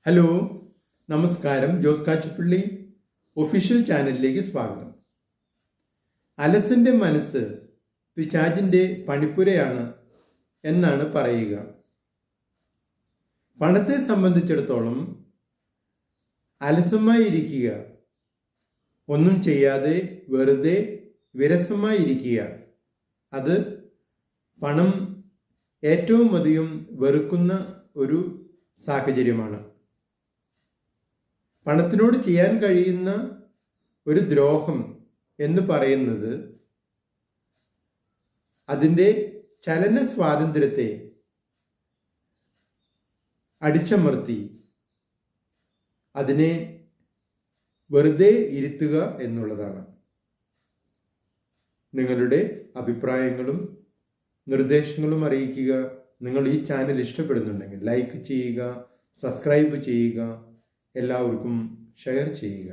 Hello, നമസ്കാരം. Jose Kachippally official ചാനലിലേക്ക് സ്വാഗതം. അലസന്റെ മനസ്സ് പിശാചിന്റെ പണിപ്പുരയാണ് എന്നാണ് പറയുക. പണത്തെ സംബന്ധിച്ചിടത്തോളം അലസമായി ഇരിക്കുക, ഒന്നും ചെയ്യാതെ വെറുതെ വിരസമായി ഇരിക്കുക, അത് പണം ഏറ്റവും അധികം വെറുക്കുന്ന ഒരു സാഹചര്യമാണ്. പണത്തിനോട് ചെയ്യാൻ കഴിയുന്ന ഒരു ദ്രോഹം എന്ന് പറയുന്നത് അതിൻ്റെ ചലന സ്വാതന്ത്ര്യത്തെ അടിച്ചമർത്തി അതിനെ വെറുതെ ഇരുത്തുക എന്നുള്ളതാണ്. നിങ്ങളുടെ അഭിപ്രായങ്ങളും നിർദ്ദേശങ്ങളും അറിയിക്കുക. നിങ്ങൾ ഈ ചാനൽ ഇഷ്ടപ്പെടുന്നുണ്ടെങ്കിൽ ലൈക്ക് ചെയ്യുക, സബ്സ്ക്രൈബ് ചെയ്യുക, എല്ലാവർക്കും ഷെയർ ചെയ്യുക.